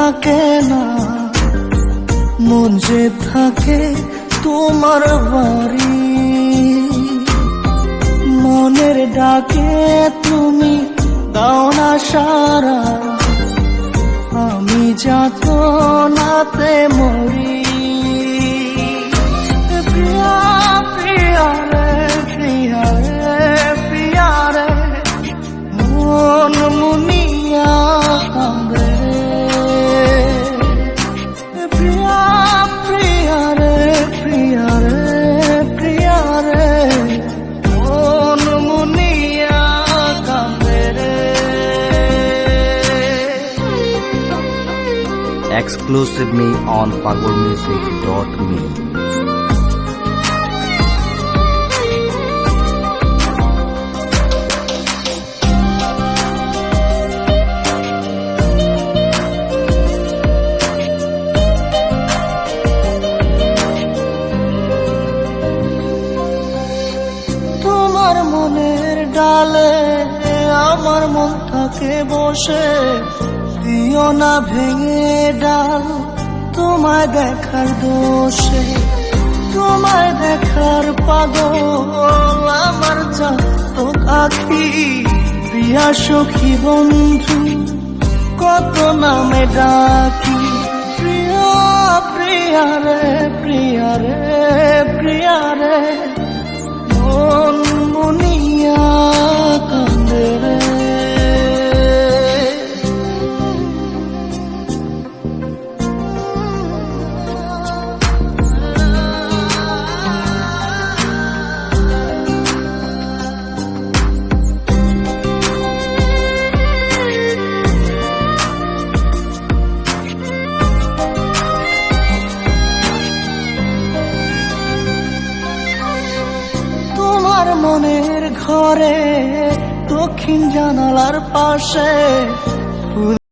থাকে না, মন যে থাকে তোমার বাড়ি। মনের ডাকে তুমি দাও না সারা, আমি যাতনাতে মরি। প্রিয়া প্রিয়া রে, প্রিয়া রে, প্রিয়া রে, মন মুনিয়া কাঁদে। প্রিয়া প্রিয়া রে, প্রিয়া রে, প্রিয়া রে, মন মুনিয়া কাঁদে রে। Exclusively on pagolmusic.me. তোমার মনের ডালে আমার মন থাকে বসে, দিও না ভেঙে ডাল তোমায় দেখার দোষে। তোমায় দেখার পাগল আমার চাতক আখি। প্রিয়া সখী বন্ধু কত নামে ডাকি। প্রিয়া প্রিয়া রে, প্রিয়া রে, প্রিয়া রে, মন মুনিয়া কাঁদে রে। তোমার মনের ঘরে দক্ষিণ জানালার পাশে